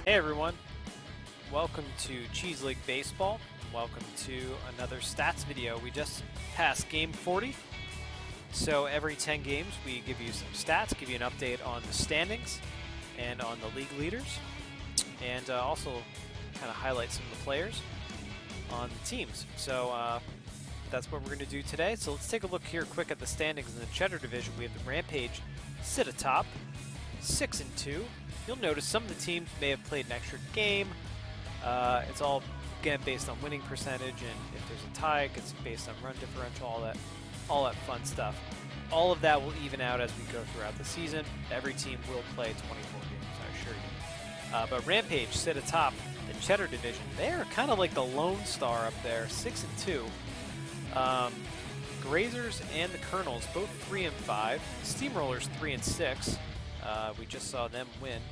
Hey everyone, welcome to Cheese League Baseball. Welcome to another stats video. We just passed game 40. So every 10 games we give you some stats, give you an update on the standings and on the league leaders, and also kind of highlight some of the players on the teams. So that's what we're going to do today. So let's take a look here quick at the standings in the Cheddar division. We have the Rampage sit atop, 6-2. You'll notice some of the teams may have played an extra game. It's all, again, based on winning percentage, and if there's a tie, it's based on run differential, all that fun stuff. All of that will even out as we go throughout the season. Every team will play 24 games, I assure you. But Rampage sit atop the Cheddar division. They're kind of like the lone star up there, 6-2. Grazers and the Colonels, both 3-5. Steamrollers 3-6. We just saw them win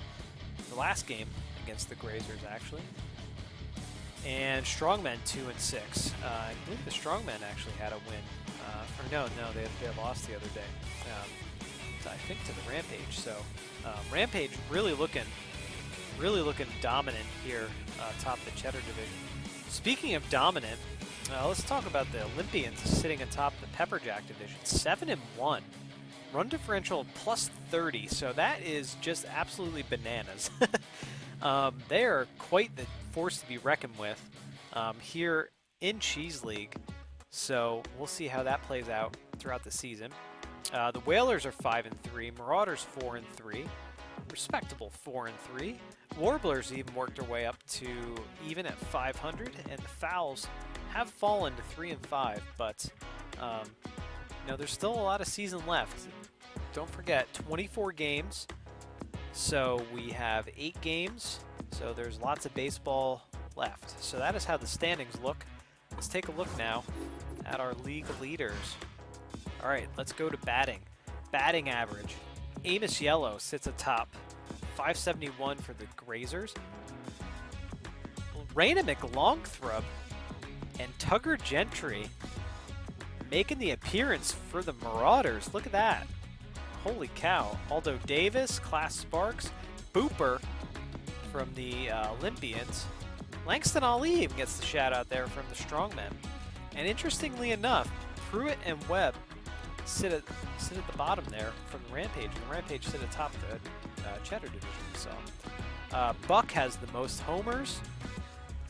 the last game against the Grazers, actually. And Strongmen 2-6. I believe the Strongmen actually had a win. Or no, they lost the other day. I think to the Rampage. So Rampage really looking dominant here, top the Cheddar division. Speaking of dominant, let's talk about the Olympians sitting atop the Pepperjack division, 7-1. Run differential plus 30, so that is just absolutely bananas. They are quite the force to be reckoned with here in Cheese League, so we'll see how that plays out throughout the season. The Whalers are 5-3, Marauders 4-3, respectable 4-3. Warblers even worked their way up to even at 500, and the Fowls have fallen to 3-5, but there's still a lot of season left. Don't forget, 24 games, so we have 8 games, so there's lots of baseball left. So that is how the standings look. Let's take a look now at our league leaders. All right, let's go to batting. Batting average. Amos Yellow sits atop, 571 for the Grazers. Raina McLongthrub and Tugger Gentry making the appearance for the Marauders. Look at that. Holy cow. Aldo Davis, Class Sparks, Booper from the Olympians. Langston Ali even gets the shout out there from the Strongmen. And interestingly enough, Pruitt and Webb sit at the bottom there from the Rampage. And the Rampage sit atop the Cheddar division. So Buck has the most homers.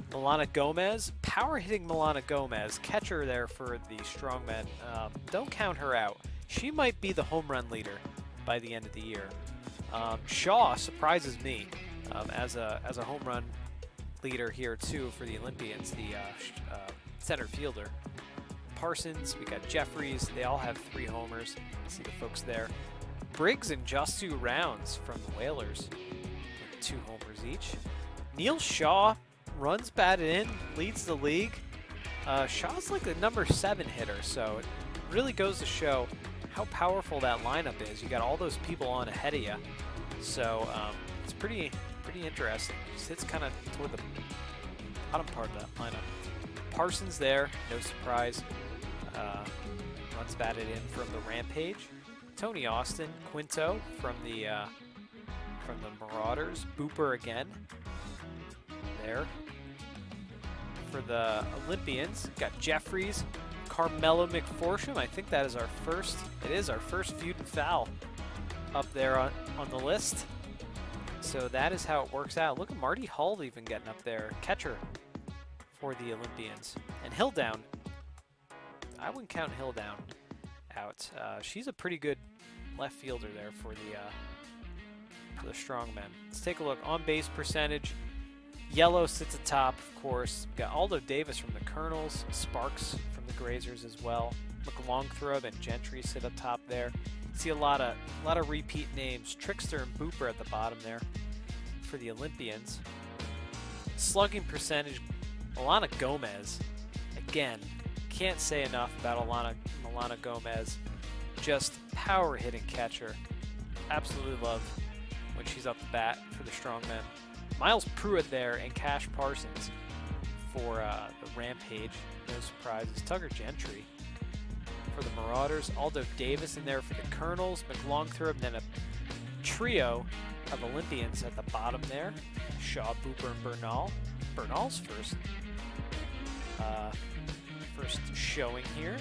Milana Gomez, power hitting Milana Gomez, catcher there for the Strongmen. Don't count her out. She might be the home run leader by the end of the year. Shaw surprises me as a home run leader here too for the Olympians, the center fielder. Parsons, we got Jeffries, they all have 3 homers. See the folks there. Briggs and Justu Rounds from the Whalers with 2 homers each. Neil Shaw runs batted in, leads the league. Shaw's like the number 7 hitter, so it really goes to show how powerful that lineup is. You got all those people on ahead of you, so it's pretty interesting. Sits kind of toward the bottom part of that lineup. Parsons there, no surprise. Runs batted in from the Rampage. Tony Austin, Quinto from the Marauders. Booper again there. For the Olympians, got Jeffries, Carmelo McForsham. I think that is our first. It is our first feud and foul up there on the list. So that is how it works out. Look at Marty Hull even getting up there, catcher for the Olympians. And Hilldown, I wouldn't count Hilldown out. She's a pretty good left fielder there for the Strongmen. Let's take a look. On base percentage. Yellow sits atop, of course. We've got Aldo Davis from the Colonels, Sparks from the Grazers as well. McLongthrub and Gentry sit up top there. See a lot of repeat names. Trickster and Booper at the bottom there for the Olympians. Slugging percentage, Milana Gomez. Again, can't say enough about Milana Gomez. Just power hitting catcher. Absolutely love when she's up the bat for the Strongmen. Miles Pruitt there and Cash Parsons for the Rampage. No surprises. Tugger Gentry for the Marauders. Aldo Davis in there for the Colonels. McLongthrop, and then a trio of Olympians at the bottom there. Shaw, Booper, and Bernal. Bernal's first showing here.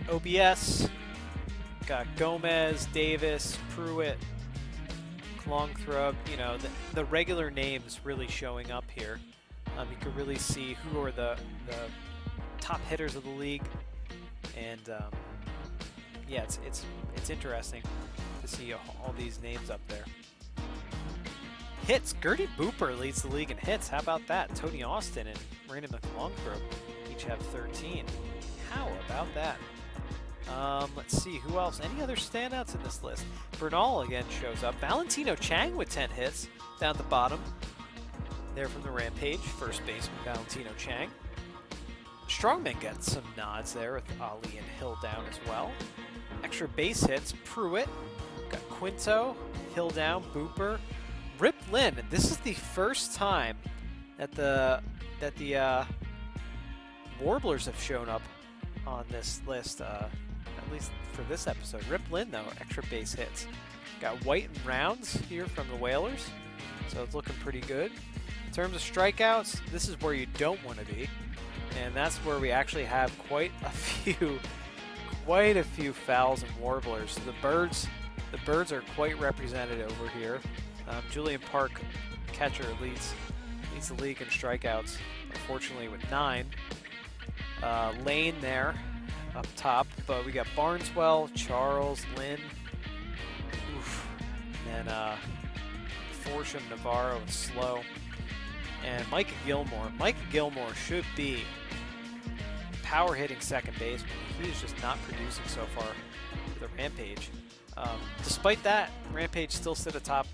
OBS, got Gomez, Davis, Pruitt, Klongthrob, you know, the regular names really showing up here. You can really see who are the top hitters of the league, and yeah, it's interesting to see all these names up there. Hits, Gertie Booper leads the league in hits. How about that? Tony Austin and Brandon McClongthrope each have 13. How about that? Let's see, who else? Any other standouts in this list? Bernal again shows up. Valentino Chang with 10 hits down at the bottom. There from the Rampage, first baseman Valentino Chang. Strongman gets some nods there with Ali and Hill down as well. Extra base hits, Pruitt, got Quinto, Hill down, Booper, Rip Lynn. And this is the first time that the Warblers have shown up on this list, at least for this episode. Rip Lynn, though, extra base hits. Got White and Rounds here from the Whalers, so it's looking pretty good. In terms of strikeouts, this is where you don't want to be, and that's where we actually have quite a few fouls and Warblers. The birds are quite represented over here. Julian Park, catcher, leads the league in strikeouts, unfortunately with 9. Lane there up top, but we got Barneswell, Charles, Lynn, and Forsham, Navarro, and Slow, and Micah Gilmore. Micah Gilmore should be power hitting second baseman. He is just not producing so far for the Rampage. Despite that, Rampage still sit atop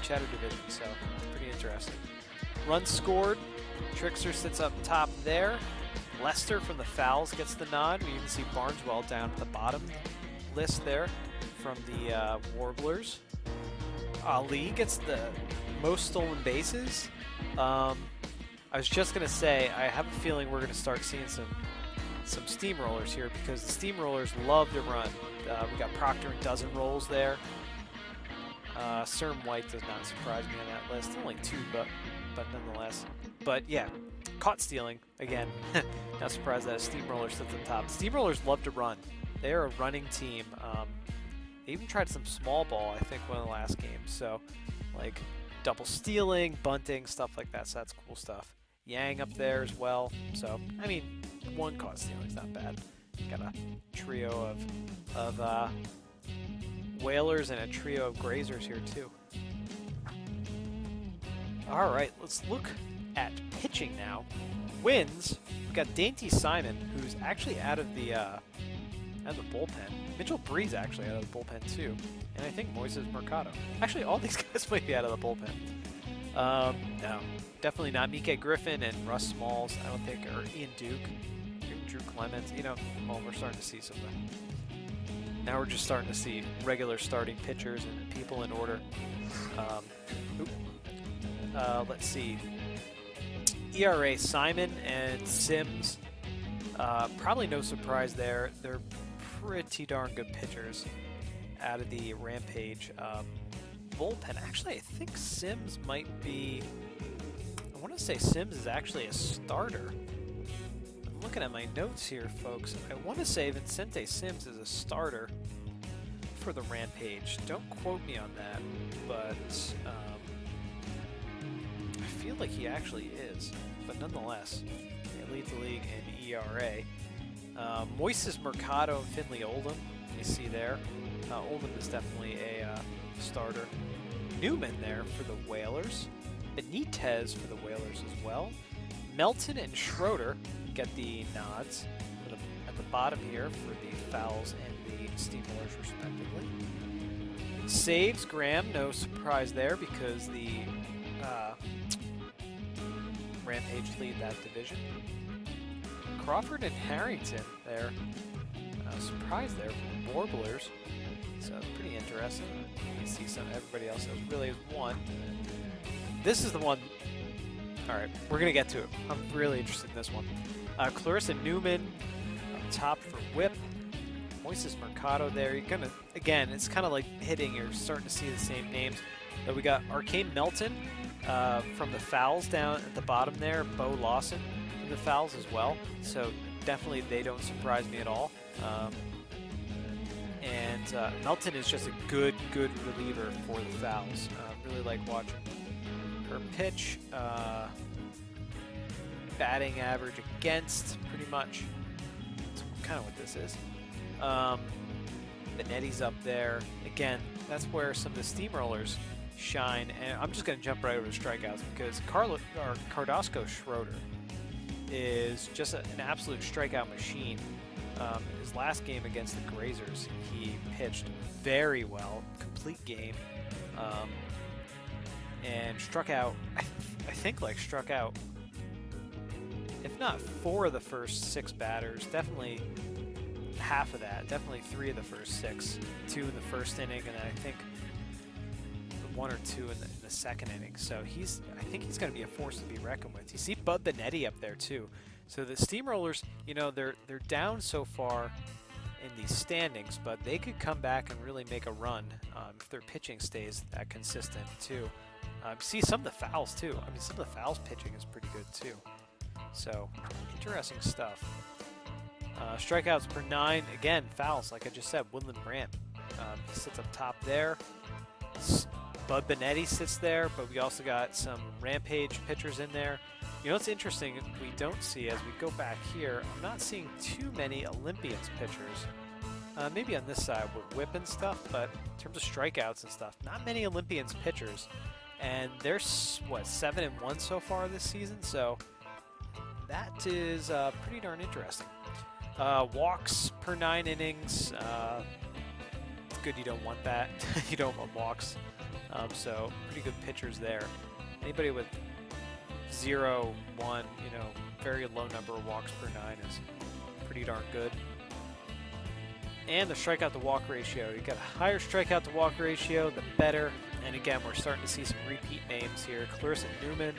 Cheddar Division, so pretty interesting. Runs scored, Trickster sits up top there. Lester from the Fouls gets the nod. We even see Barneswell down at the bottom list there from the Warblers. Ali gets the most stolen bases. I was just going to say, I have a feeling we're going to start seeing some steamrollers here, because the steamrollers love to run. We got Proctor and dozen rolls there. Serm White does not surprise me on that list. Only 2, but nonetheless. But yeah, caught stealing again. Not surprised that a steamroller sits on top. Steamrollers love to run. They are a running team. They even tried some small ball, I think, one of the last games. So, like double stealing, bunting, stuff like that. So that's cool stuff. Yang up there as well. So, I mean, 1 caught stealing is not bad. Got a trio of Whalers and a trio of Grazers here too. All right, let's look at pitching now. Wins. We've got Dainty Simon, who's actually out of the bullpen. Mitchell Breeze actually out of the bullpen too, and I think Moises Mercado. Actually, all these guys might be out of the bullpen. No, definitely not. Mike Griffin and Russ Smalls, I don't think, or Ian Duke, Drew Clemens. You know, well, we're starting to see some of that. Now we're just starting to see regular starting pitchers and people in order. Let's see. ERA, Simon and Sims. Probably no surprise there. They're pretty darn good pitchers out of the Rampage bullpen. Actually, I think Sims might be... I want to say Sims is actually a starter. I'm looking at my notes here, folks. I want to say Vicente Sims is a starter for the Rampage. Don't quote me on that, but I feel like he actually is. But nonetheless, he leads the league in ERA. Moises Mercado and Finley Oldham, you see there. Oldham is definitely a starter. Newman there for the Whalers. Benitez for the Whalers as well. Melton and Schroeder get the nods at the bottom here for the Fouls and the Steamrollers respectively. Saves, Graham, no surprise there because the Rampage lead that division. Crawford and Harrington there. Surprise there for the Warblers. So pretty interesting. You see everybody else really has one. This is the one. All right, we're gonna get to it. I'm really interested in this one. Clarissa Newman up top for Whip. Moises Mercado there. You're gonna, again, it's kind of like hitting. You're starting to see the same names. But we got Arcane Melton from the Fouls down at the bottom there. Bo Lawson from the Fouls as well. So definitely they don't surprise me at all. And Melton is just a good reliever for the Fouls. Really like watching her pitch. Batting average against, pretty much. That's kind of what this is. Benetti's up there. Again, that's where some of the steamrollers shine. And I'm just going to jump right over to strikeouts because Cardasco Schroeder is just an absolute strikeout machine. His last game against the Grazers, he pitched very well, complete game, and struck out, I think struck out, if not 4 of the first 6 batters, definitely half of that, definitely 3 of the first 6, 2 in the first inning, and I think 1 or 2 in the second inning. So I think he's going to be a force to be reckoned with. You see Bud Benetti up there too. So the Steamrollers, you know, they're down so far in these standings, but they could come back and really make a run if their pitching stays that consistent too. See some of the Fouls too. I mean, some of the Fouls pitching is pretty good too. So interesting stuff. Strikeouts per 9, again, Fouls, like I just said, Woodland Brand. He sits up top there. Bud Benetti sits there, but we also got some Rampage pitchers in there. You know what's interesting, we don't see as we go back here, I'm not seeing too many Olympians pitchers. Maybe on this side with whip and stuff, but in terms of strikeouts and stuff, not many Olympians pitchers. And they're, what, 7-1 so far this season, so that is pretty darn interesting. Walks per 9 innings, it's good you don't want that. You don't want walks. So pretty good pitchers there. Anybody with 0, 1, you know, very low number of walks per 9 is pretty darn good. And the strikeout to walk ratio. You got a higher strikeout to walk ratio, the better. And again, we're starting to see some repeat names here. Clarissa Newman,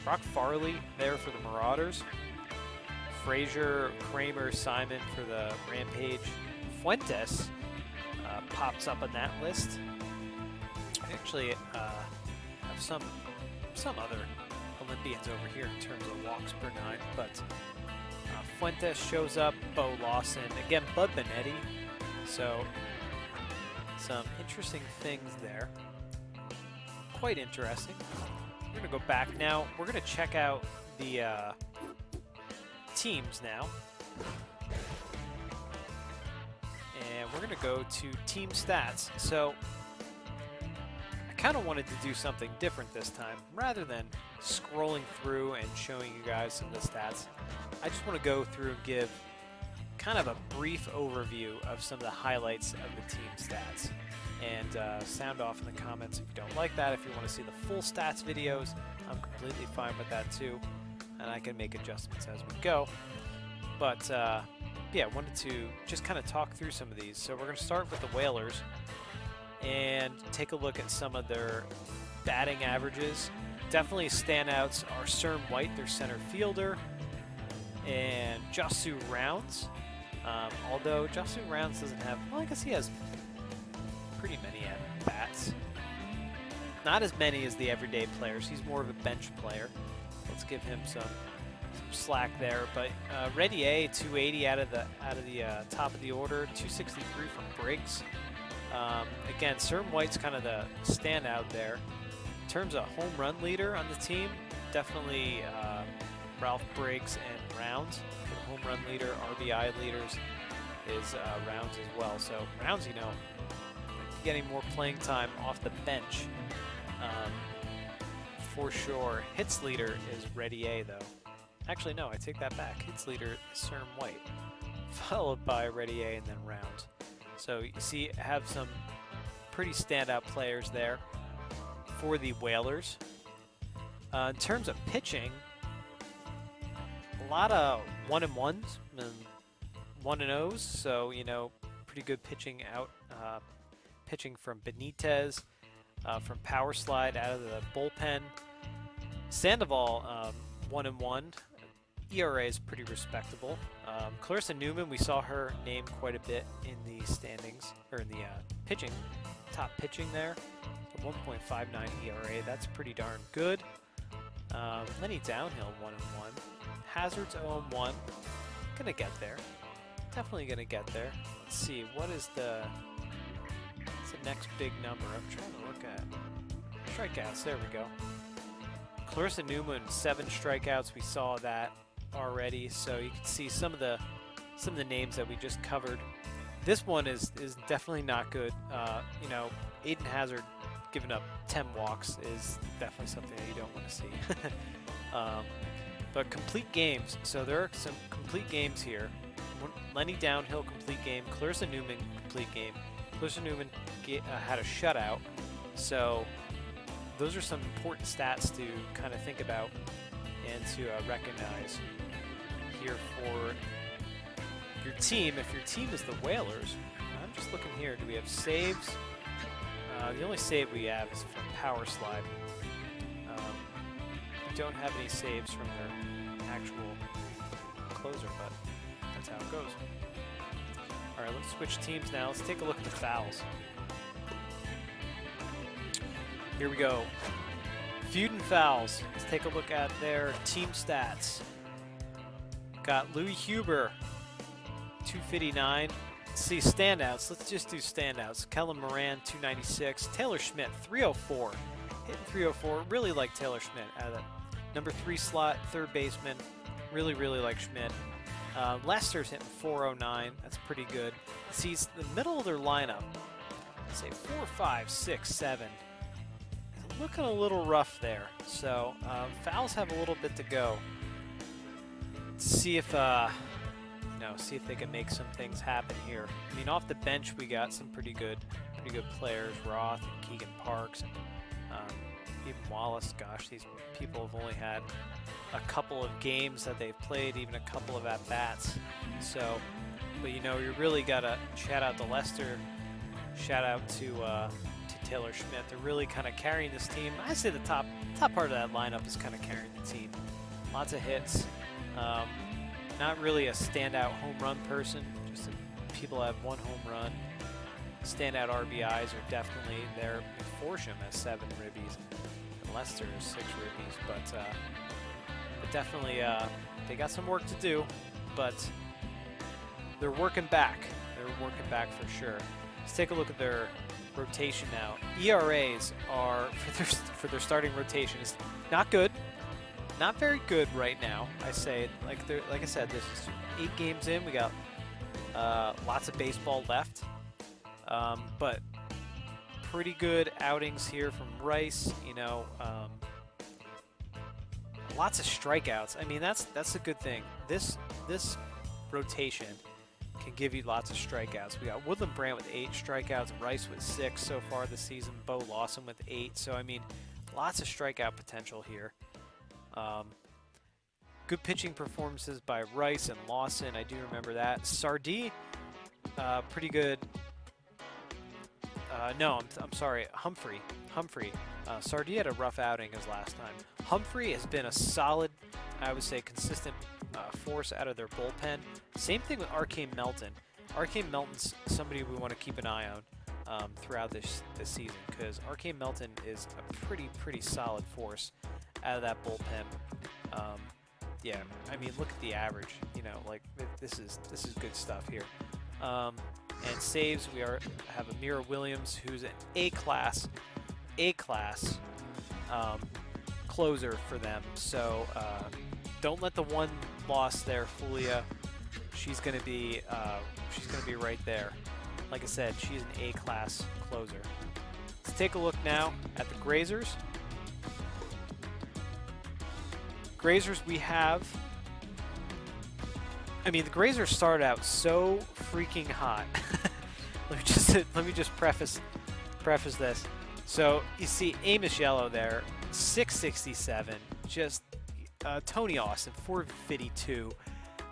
Brock Farley there for the Marauders. Frazier, Kramer, Simon for the Rampage. Fuentes pops up on that list. I actually have some other Olympians over here in terms of walks per 9, but Fuentes shows up, Bo Lawson, again Bud Benetti, so some interesting things there. Quite interesting. We're going to go back now. We're going to check out the teams now. And we're going to go to team stats. So I kind of wanted to do something different this time. Rather than scrolling through and showing you guys some of the stats, I just want to go through and give kind of a brief overview of some of the highlights of the team stats. And sound off in the comments if you don't like that. If you want to see the full stats videos, I'm completely fine with that too. And I can make adjustments as we go. But yeah, I wanted to just kind of talk through some of these. So we're going to start with the Whalers and take a look at some of their batting averages. Definitely standouts are CERM White, their center fielder, and Jasu Rounds. Although Jasu Rounds doesn't have, well, I guess he has pretty many at-bats. Not as many as the everyday players. He's more of a bench player. Let's give him some slack there. But Redier, 280 out of the top of the order, 263 from Briggs. Again, CERM White's kind of the standout there. In terms of home run leader on the team, definitely Ralph Briggs and Rounds. The home run leader, RBI leaders is Rounds as well. So Rounds, you know, getting more playing time off the bench for sure. Hits leader is Redier though. Actually, no, I take that back. Hits leader is CERM White, followed by Redier and then Rounds. So you see, have some pretty standout players there for the Whalers. In terms of pitching, a lot of 1-1s and 1-0s. So you know, pretty good pitching out. Pitching from Benitez, from Power Slide out of the bullpen. Sandoval, 1-1. ERA is pretty respectable. Clarissa Newman, we saw her name quite a bit in the standings, or in the pitching, top pitching there. So 1.59 ERA, that's pretty darn good. Lenny Downhill 1-1. Hazard's 0-1. Gonna get there. Definitely gonna get there. Let's see, what's the next big number? I'm trying to look at strikeouts. There we go. Clarissa Newman, 7 strikeouts. We saw that already, so you can see some of the names that we just covered. This one is definitely not good. You know, Aiden Hazard giving up 10 walks is definitely something that you don't want to see. But complete games. So there are some complete games here. Lenny Downhill, complete game. Clarissa Newman, complete game. Clarissa Newman had a shutout. So those are some important stats to kind of think about and to recognize here for your team. If your team is the Whalers, I'm just looking here. Do we have saves? The only save we have is from Power Slide. We don't have any saves from their actual closer, but that's how it goes. All right, let's switch teams now. Let's take a look at the fouls. Here we go. Feud and fouls. Let's take a look at their team stats. Got Louis Huber, 259. Let's see standouts. Let's just do standouts. Kellen Moran, 296. Taylor Schmidt, 304. Hitting 304. Really like Taylor Schmidt out of that number 3 slot, third baseman. Really like Schmidt. Lester's hitting 409. That's pretty good. See, the middle of their lineup, let's say 4, 5, 6, 7. Looking a little rough there. So fouls have a little bit to go. See if see if they can make some things happen here. I mean, off the bench we got some pretty good players, Roth and Keegan Parks, and even Wallace. Gosh, these people have only had a couple of games that they've played, even a couple of at bats. So, but you know, you really gotta shout out to Lester, shout out to Taylor Schmidt. They're really kind of carrying this team. I say the top part of that lineup is kind of carrying the team. Lots of hits. Not really a standout home run person. Just people have 1 home run. Standout RBIs are definitely there. Forsham has 7 ribbies, and Lester has 6 ribbies. But definitely they got some work to do. But they're working back. They're working back for sure. Let's take a look at their rotation now. ERAs are for their starting rotation is not good. Not very good right now. I say, like I said, this is 8 games in. We got lots of baseball left, but pretty good outings here from Rice. You know, lots of strikeouts. I mean, that's a good thing. This rotation can give you lots of strikeouts. We got Woodland Brand with 8 strikeouts, Rice with 6 so far this season, Bo Lawson with 8. So I mean, lots of strikeout potential here. Good pitching performances by Rice and Lawson. I do remember that. Sardee, pretty good. No, I'm sorry. Humphrey. Sardee had a rough outing his last time. Humphrey has been a solid, I would say, consistent force out of their bullpen. Same thing with Arcane Melton. Arcane Melton's somebody we want to keep an eye on throughout this season, because Arcane Melton is a pretty solid force out of that bullpen. Yeah, I mean, look at the average. You know, like this is good stuff here. And saves, we have Amira Williams, who's an A-class closer for them. So don't let the one loss there fool you. She's gonna be right there. Like I said, she's an A-class closer. Let's take a look now at the Grazers. Grazers we have. I mean, the Grazers started out so freaking hot. let me just preface this. So you see Amos Yellow there, 667. Just Tony Austin, 452,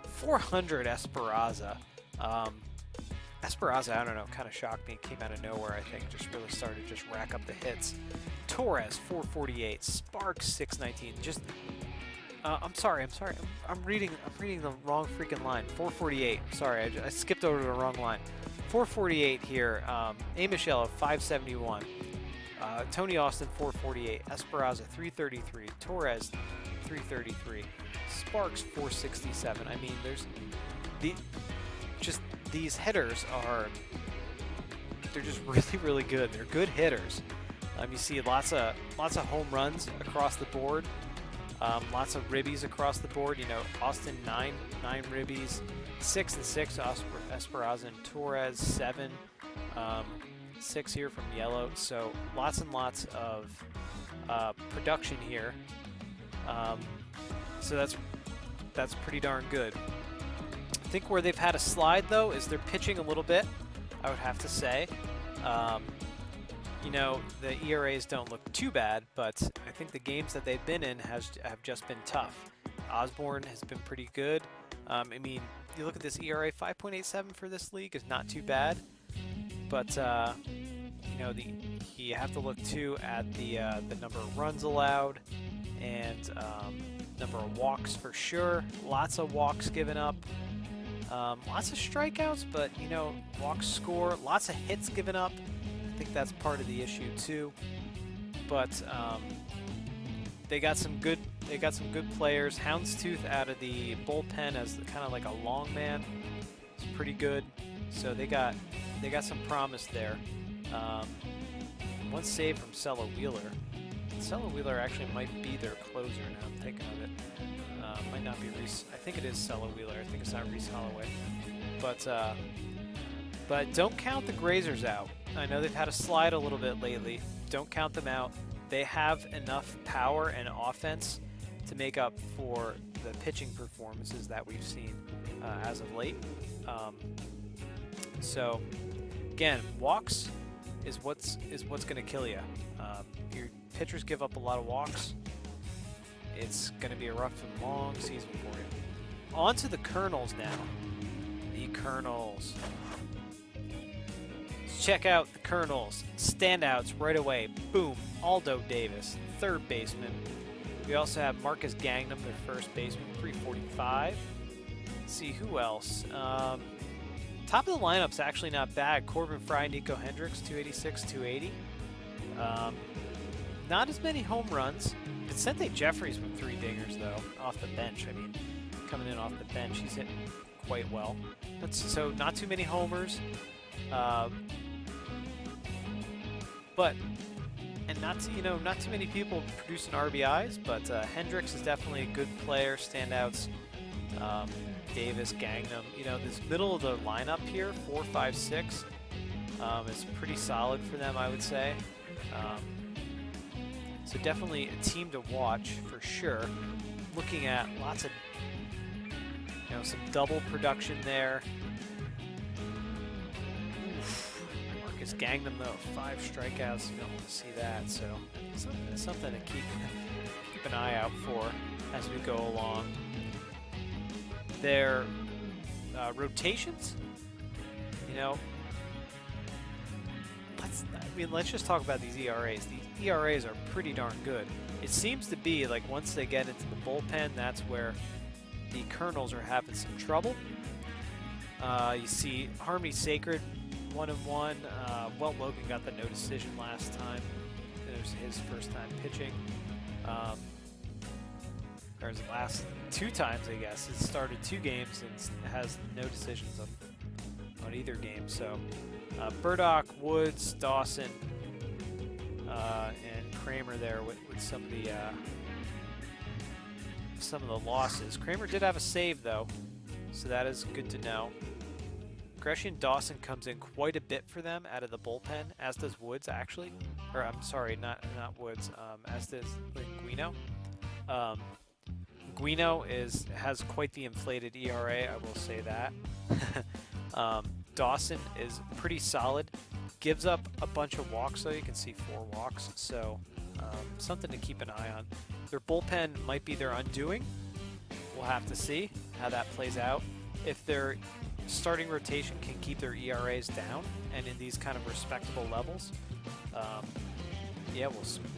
400 Esperanza. Esperanza, I don't know, kind of shocked me. It came out of nowhere, I think. Just really started to just rack up the hits. Torres, 448. Sparks, 619. Just I'm sorry. I'm reading the wrong freaking line. 448. Sorry, I skipped over to the wrong line. 448 here. Amish Yellow 571. Tony Austin 448. Esperanza 333. Torres 333. Sparks 467. I mean, there's these hitters are they're just really good. They're good hitters. You see lots of home runs across the board. Lots of ribbies across the board. You know, Austin 9 ribbies, 6 and 6. Esperanza and Torres 7, 6 here from Yellow. So lots and lots of production here. So that's pretty darn good. I think where they've had a slide though is they're pitching a little bit. I would have to say. You know, the ERAs don't look too bad, but I think the games that they've been in have just been tough. Osborne has been pretty good. I mean, you look at this ERA, 5.87 for this league is not too bad, but you know, you have to look too at the number of runs allowed and number of walks for sure. Lots of walks given up. Lots of strikeouts, but you know, walks score. Lots of hits given up. I think that's part of the issue too. But they got some good players. Houndstooth out of the bullpen as kind of like a long man. It's pretty good. So they got some promise there. One save from Sella Wheeler. Sella Wheeler actually might be their closer now. I'm thinking of it. Might not be Reese. I think it is Sella Wheeler. I think it's not Reese Holloway. But don't count the Grazers out. I know they've had a slide a little bit lately. Don't count them out. They have enough power and offense to make up for the pitching performances that we've seen as of late. So again, walks is what's going to kill you. Your pitchers give up a lot of walks. It's going to be a rough and long season for you. On to the Colonels now. The Colonels. Let's check out the Colonels. Standouts right away. Boom. Aldo Davis, third baseman. We also have Marcus Gangnam, their first baseman, 345. Let's see who else. Top of the lineup's actually not bad. Corbin Fry, Nico Hendricks, 286, 280. Not as many home runs. Vicente Jeffries with 3 dingers, though, off the bench. I mean, coming in off the bench, he's hitting quite well. So not too many homers. And not too many people producing RBIs, but Hendricks is definitely a good player. Standouts, Davis, Gangnam. You know, this middle of the lineup here, 4, 5, 6, is pretty solid for them, I would say. So definitely a team to watch for sure. Looking at lots of, some double production there. Oof. Marcus Gangnam though, 5 strikeouts. You don't want to see that. So something to keep an eye out for as we go along. Their rotations, let's just talk about these ERAs. These ERAs are pretty darn good. It seems to be like once they get into the bullpen, that's where the Colonels are having some trouble. You see Harmony Sacred 1-1. Well, Logan got the no decision last time. It was his first time pitching. Or his last 2 times, I guess. He started 2 games and has no decisions on either game. So Burdock, Woods, Dawson, and Kramer there with some of the losses. Kramer did have a save though, so that is good to know. Gresham Dawson comes in quite a bit for them out of the bullpen, as does Woods actually. Or I'm sorry, not Woods. As does Linguino. Guino has quite the inflated ERA, I will say that. Dawson is pretty solid. Gives up a bunch of walks, though. You can see 4 walks, so something to keep an eye on. Their bullpen might be their undoing. We'll have to see how that plays out. If their starting rotation can keep their ERAs down and in these kind of respectable levels, yeah,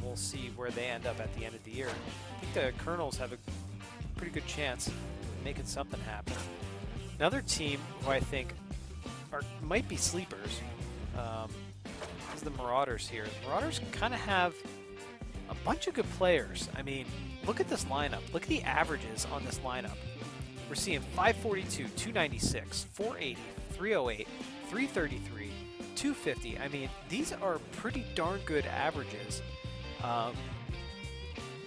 we'll see where they end up at the end of the year. I think the Colonels have pretty good chance of making something happen. Another team who I think might be sleepers is the Marauders here. The Marauders kind of have a bunch of good players. I mean, look at this lineup. Look at the averages on this lineup. We're seeing 542, 296, 480, 308, 333, 250. I mean, these are pretty darn good averages.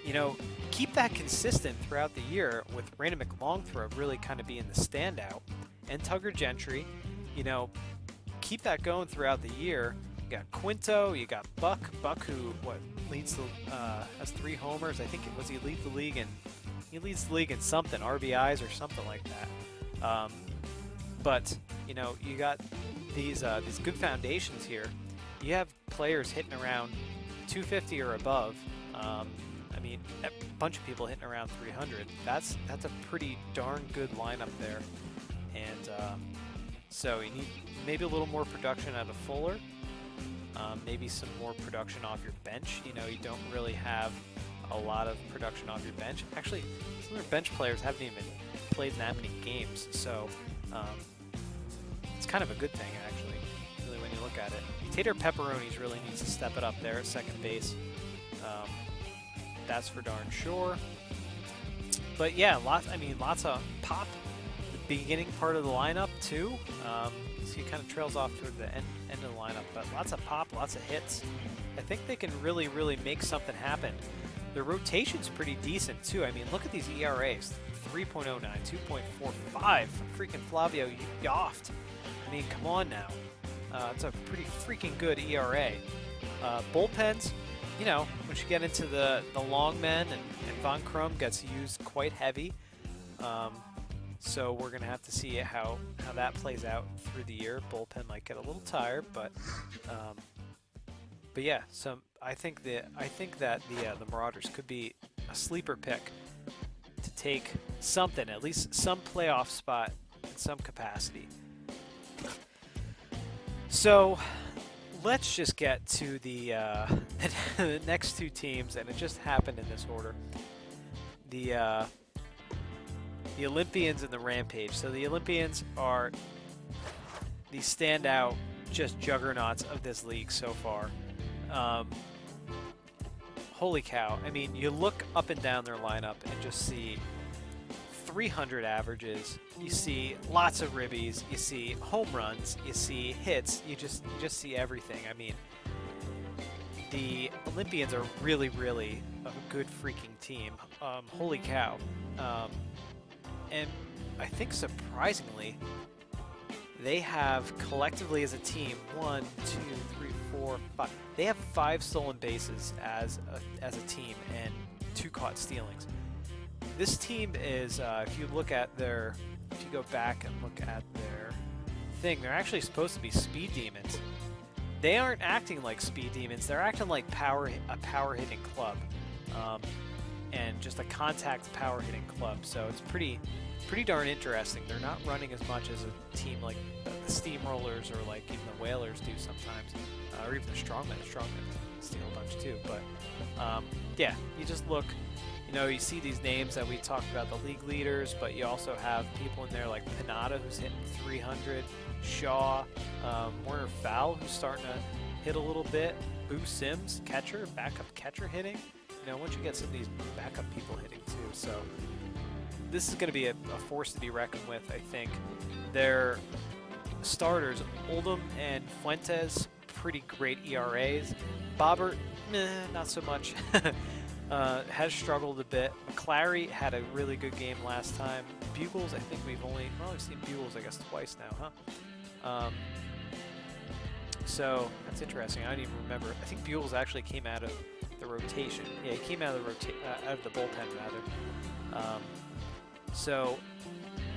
You know, keep that consistent throughout the year with Brandon McLongthrow really kind of being the standout. And Tugger Gentry, you know, keep that going throughout the year. You got Quinto, you got Buck who leads the has 3 homers. I think he leads the league in something, RBIs or something like that. But you know, you got these good foundations here. You have players hitting around 250 or above. I mean, a bunch of people hitting around 300. That's a pretty darn good lineup there. And so you need maybe a little more production out of Fuller. Maybe some more production off your bench. You know, you don't really have a lot of production off your bench. Actually, some of their bench players haven't even played that many games, so it's kind of a good thing, actually, really, when you look at it. Tater Pepperonis really needs to step it up there at second base. That's for darn sure. But yeah, lots of pop. The beginning part of the lineup too. So it kind of trails off toward the end of the lineup, but lots of pop, lots of hits. I think they can really make something happen. Their rotation's pretty decent too. I mean, look at these ERAs: 3.09, 2.45. Freaking Flavio Yoft. I mean, come on now. It's a pretty freaking good ERA. Bullpens, you know, once you get into the long men, and Von Crum gets used quite heavy. So we're gonna have to see how that plays out through the year. Bullpen might get a little tired, but yeah. So I think that the Marauders could be a sleeper pick to take something, at least some playoff spot in some capacity. So let's just get to the next 2 teams, and it just happened in this order. The Olympians and the Rampage. So the Olympians are the standout, just juggernauts of this league so far. Holy cow. I mean, you look up and down their lineup and just see 300 averages. You see lots of ribbies. You see home runs. You see hits. You just see everything. I mean, the Olympians are really a good freaking team. Holy cow. And I think surprisingly, they have collectively as a team 1, 2, 3, 4, 5. They have 5 stolen bases as a team and 2 caught stealings. This team is, if you go back and look at their thing, they're actually supposed to be speed demons. They aren't acting like speed demons. They're acting like a power hitting club. And just a contact power hitting club, so it's pretty darn interesting. They're not running as much as a team like the Steamrollers or like even the Whalers do sometimes, or even the Strongmen. Strongmen steal a bunch too. But yeah, you just look, you know, you see these names that we talked about, the league leaders, but you also have people in there like Pinata, who's hitting 300, Shaw, Warner Fowl, who's starting to hit a little bit, Boo Sims, catcher, backup catcher hitting. You know, once you get some of these backup people hitting too, so this is going to be a force to be reckoned with, I think. Their starters, Oldham and Fuentes, pretty great ERAs. Bobbert, not so much. Has struggled a bit. McClary had a really good game last time. Bugles, I think we've seen Bugles, I guess, twice now, huh? So that's interesting. I don't even remember. I think Bugles actually came out of the rotation. Yeah, he came out of the bullpen rather. So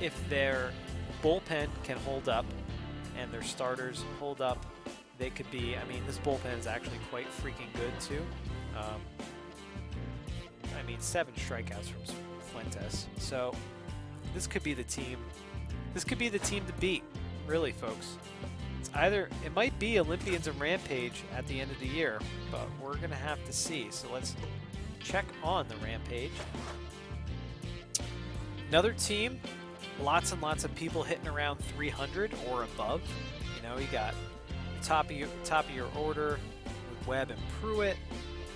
if their bullpen can hold up and their starters hold up, they could be. I mean, this bullpen is actually quite freaking good too. I mean, 7 strikeouts from Fuentes. So this could be the team. This could be the team to beat, really, folks. It might be Olympians and Rampage at the end of the year, but we're going to have to see. So let's check on the Rampage. Another team, lots and lots of people hitting around 300 or above. You know, you got top of your order with Webb and Pruitt.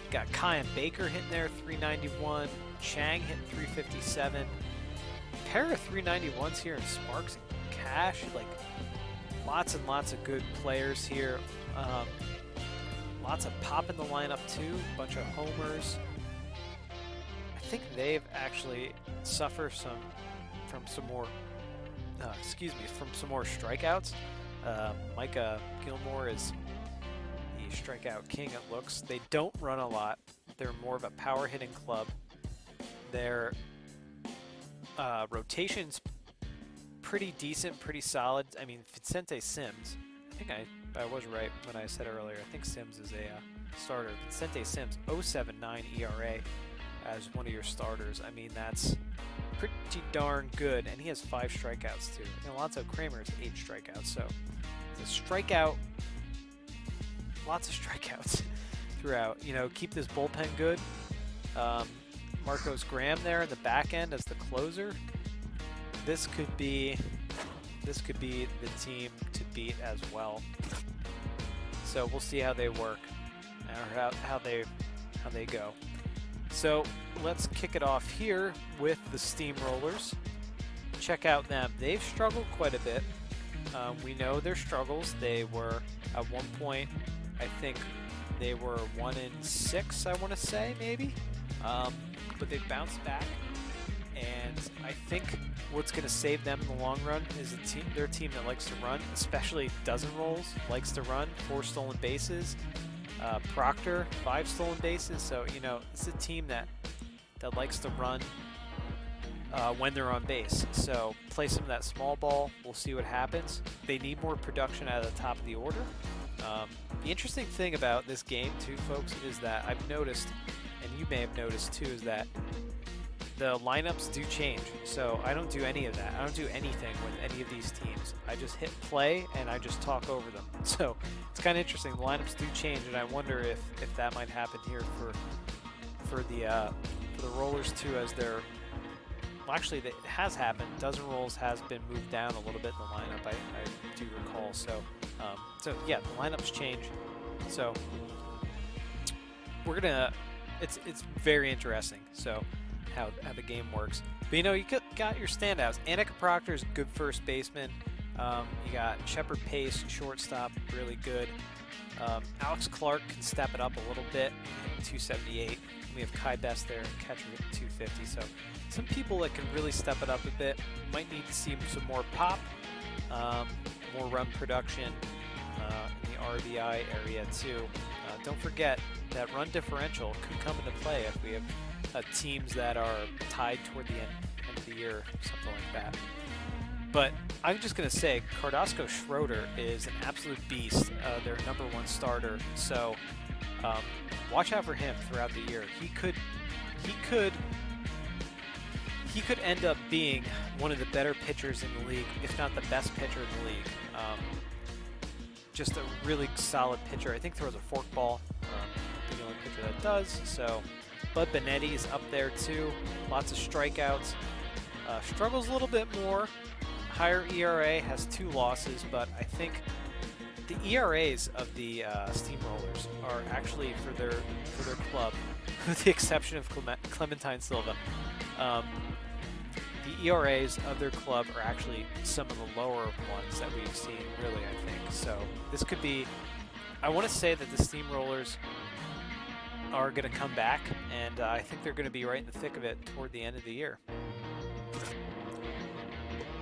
You got Kai and Baker hitting there 391. Chang hitting 357. Pair of 391s here in Sparks and Cash. Like lots and lots of good players here. Lots of pop in the lineup too. Bunch of homers. I think they've actually suffered from some more strikeouts. Micah Gilmore is the strikeout king, it looks. They don't run a lot. They're more of a power hitting club. Their rotation's pretty decent, pretty solid. I mean, Vicente Sims, I think I was right when I said earlier. I think Sims is a starter. Vicente Sims, 0.79 ERA as one of your starters. I mean, that's pretty darn good, and he has 5 strikeouts too. And Alonso Kramer has 8 strikeouts, so the strikeout, lots of strikeouts throughout. You know, keep this bullpen good. Marcos Graham there in the back end as the closer. This could be the team to beat as well. So we'll see how they work, or how they go. So let's kick it off here with the Steamrollers. Check out them. They've struggled quite a bit. We know their struggles. They were at one point, I think they were 1-6, I want to say, maybe. But they've bounced back, and I think what's going to save them in the long run is their team that likes to run, especially dozen rolls, likes to run, 4 stolen bases. Proctor, 5 stolen bases. So, you know, it's a team that likes to run when they're on base. So play some of that small ball. We'll see what happens. They need more production out of the top of the order. The interesting thing about this game too, folks, is that I've noticed, and you may have noticed too, is that the lineups do change. So I don't do any of that. I don't do anything with any of these teams. I just hit play and I just talk over them. So it's kind of interesting. The lineups do change, and I wonder if that might happen here for the Rollers too, as they're, well, actually it has happened. Dozen rolls has been moved down a little bit in the lineup, I do recall. So yeah, the lineups change. So we're gonna, it's very interesting. So how the game works. But you know, you got your standouts. Annika Proctor is a good first baseman. You got Shepard Pace, shortstop, really good. Alex Clark can step it up a little bit, 278. We have Kai Best there, catcher at 250. So some people that can really step it up a bit. Might need to see some more pop, more run production in the RBI area too. Don't forget that run differential could come into play if we have teams that are tied toward the end of the year, something like that. But I'm just going to say, Cardasco Schroeder is an absolute beast, their #1 starter. So watch out for him throughout the year. He could end up being one of the better pitchers in the league, if not the best pitcher in the league. Just a really solid pitcher. I think throws a fork ball. The only pitcher that does. So Bud Benetti is up there too. Lots of strikeouts. Struggles a little bit more. Higher ERA, has 2 losses, but I think the ERAs of the Steamrollers are actually for their club, with the exception of Clementine Silva. The ERAs of their club are actually some of the lower ones that we've seen, really, I think. So this could be, I want to say that the Steamrollers are going to come back, and I think they're going to be right in the thick of it toward the end of the year.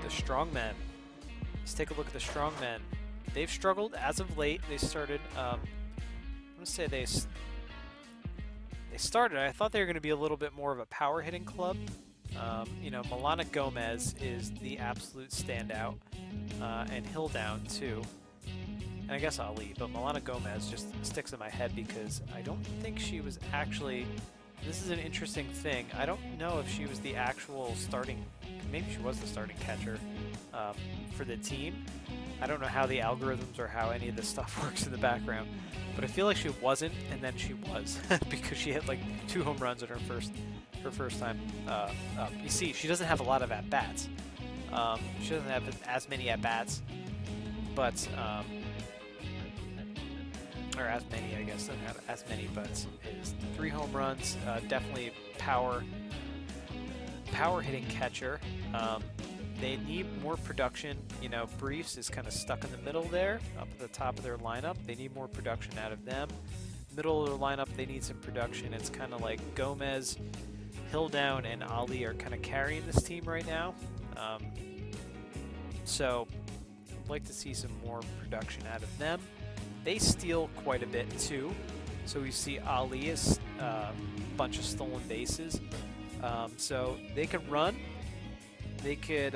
The Strongmen. Let's take a look at the Strongmen. They've struggled as of late. They started, I'm going to say they started, I thought they were going to be a little bit more of a power hitting club. You know, Milana Gomez is the absolute standout, and Hilldown too. And I guess Ali, but Milana Gomez just sticks in my head because I don't think she was actually, this is an interesting thing, I don't know if she was the actual starting, maybe she was the starting catcher for the team. I don't know how the algorithms or how any of this stuff works in the background, but I feel like she wasn't, and then she was because she hit like 2 home runs in her her first time up. You see, she doesn't have a lot of at-bats. She doesn't have as many at-bats, but or as many, I guess. Doesn't have as many, but is 3 home runs. Definitely power hitting catcher. They need more production. You know, Briefs is kind of stuck in the middle there, up at the top of their lineup. They need more production out of them. Middle of their lineup, they need some production. It's kind of like Gomez, Hilldown, and Ali are kind of carrying this team right now. So I'd like to see some more production out of them. They steal quite a bit too. So we see Ali is a bunch of stolen bases. So they could run. They could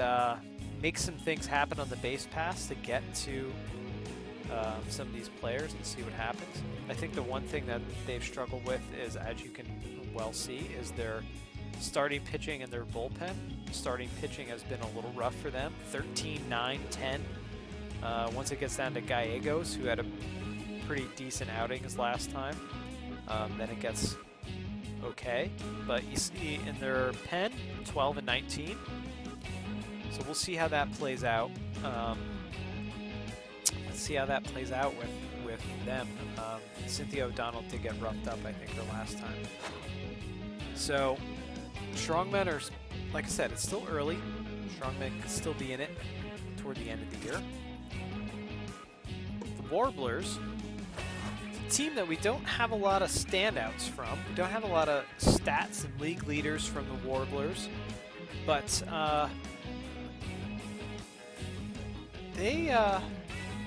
make some things happen on the base pass to get to some of these players and see what happens. I think the one thing that they've struggled with is, as you can well see, is their starting pitching and their bullpen. Starting pitching has been a little rough for them. 13, 9, 10. Once it gets down to Gallegos, who had a pretty decent outing his last time, then it gets okay. But you see in their pen, 12 and 19. So we'll see how that plays out. Let's see how that plays out with them. Cynthia O'Donnell did get roughed up, I think, her last time. So Strongmen are, like I said, it's still early. Strongmen could still be in it toward the end of the year. The Warblers, it's a team that we don't have a lot of standouts from. We don't have a lot of stats and league leaders from the Warblers, but they,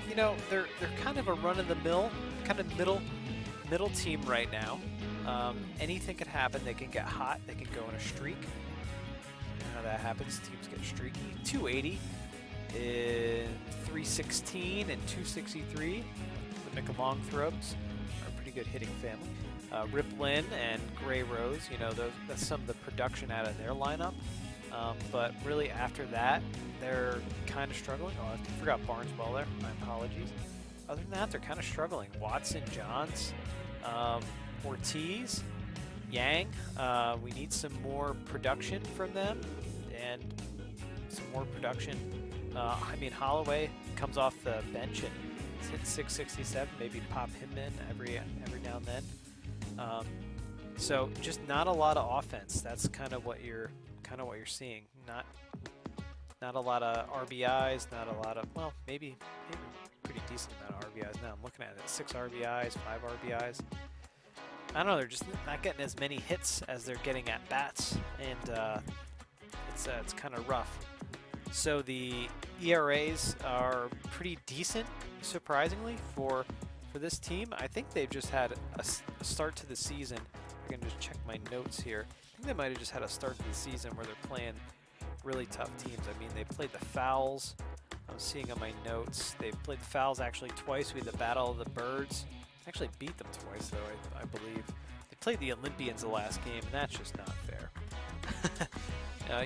you know, they're kind of a run-of-the-mill, kind of middle team right now. Anything could happen. They can get hot. They can go in a streak. You know how that happens. Teams get streaky. 280 in 316 and 263. The McLongthrops are a pretty good hitting family. Rip Lynn and Gray Rose, you know, that's some of the production out of their lineup. But really after that, they're kind of struggling. Oh, I forgot Barneswell there. My apologies. Other than that, they're kind of struggling. Watson, Johns, Ortiz, Yang. We need some more production from them and some more production. I mean, Holloway comes off the bench and hit 667. Maybe pop him in every now and then. So just not a lot of offense. That's kind of what you're seeing. Not a lot of RBIs. Not a lot of, well, maybe pretty decent amount of RBIs. Now I'm looking at it. 6 RBIs, 5 RBIs. I don't know, they're just not getting as many hits as they're getting at bats, and it's kind of rough. So the ERAs are pretty decent, surprisingly, for this team. I think they've just had a start to the season. I'm going to just check my notes here. I think they might have just had a start to the season where they're playing really tough teams. I mean, they played the Fowls. I'm seeing on my notes. They played the Fowls actually twice. We had the Battle of the Birds. Actually beat them twice, though, I believe. They played the Olympians the last game, and that's just not fair.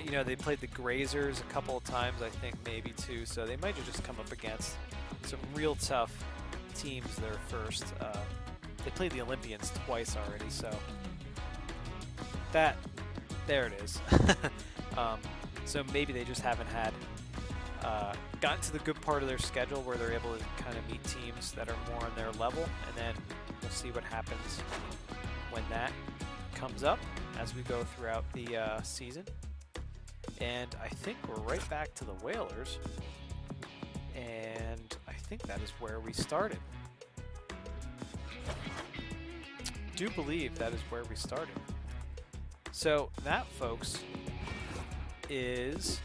You know, they played the Grazers a couple of times, I think, maybe too, so they might have just come up against some real tough teams there first. They played the Olympians twice already, so there it is. So maybe they just haven't had gotten to the good part of their schedule where they're able to kind of meet teams that are more on their level, and then we'll see what happens when that comes up as we go throughout the season. And I think we're right back to the Whalers, and I think that is where we started. Do believe that is where we started. So that, folks, is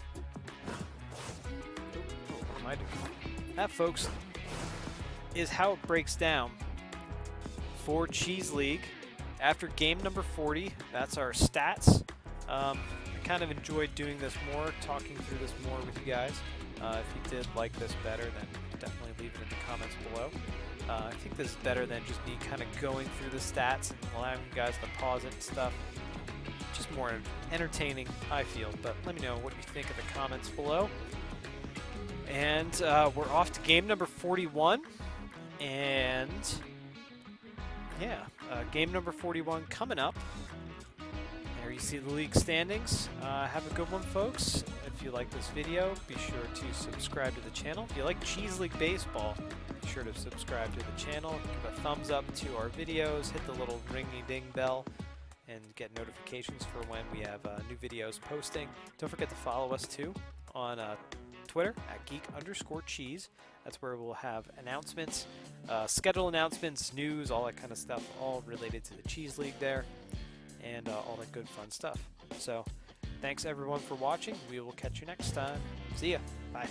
that, folks, is how it breaks down for Cheese League after game number 40. That's our stats. I kind of enjoyed doing this more, talking through this more with you guys. If you did like this better, then definitely leave it in the comments below. I think this is better than just me kind of going through the stats and allowing you guys to pause it and stuff. Just more entertaining, I feel. But let me know what you think in the comments below. And we're off to game number 41. And yeah, game number 41 coming up. There you see the league standings. Have a good one, folks. If you like this video, be sure to subscribe to the channel. If you like Cheese League Baseball, be sure to subscribe to the channel. Give a thumbs up to our videos. Hit the little ringy-ding bell and get notifications for when we have new videos posting. Don't forget to follow us, too, on Twitter at geek_cheese. That's where we'll have announcements, schedule announcements, news, all that kind of stuff, all related to the Cheese League there, and all that good fun stuff. So thanks everyone for watching. We will catch you next time. See ya. Bye.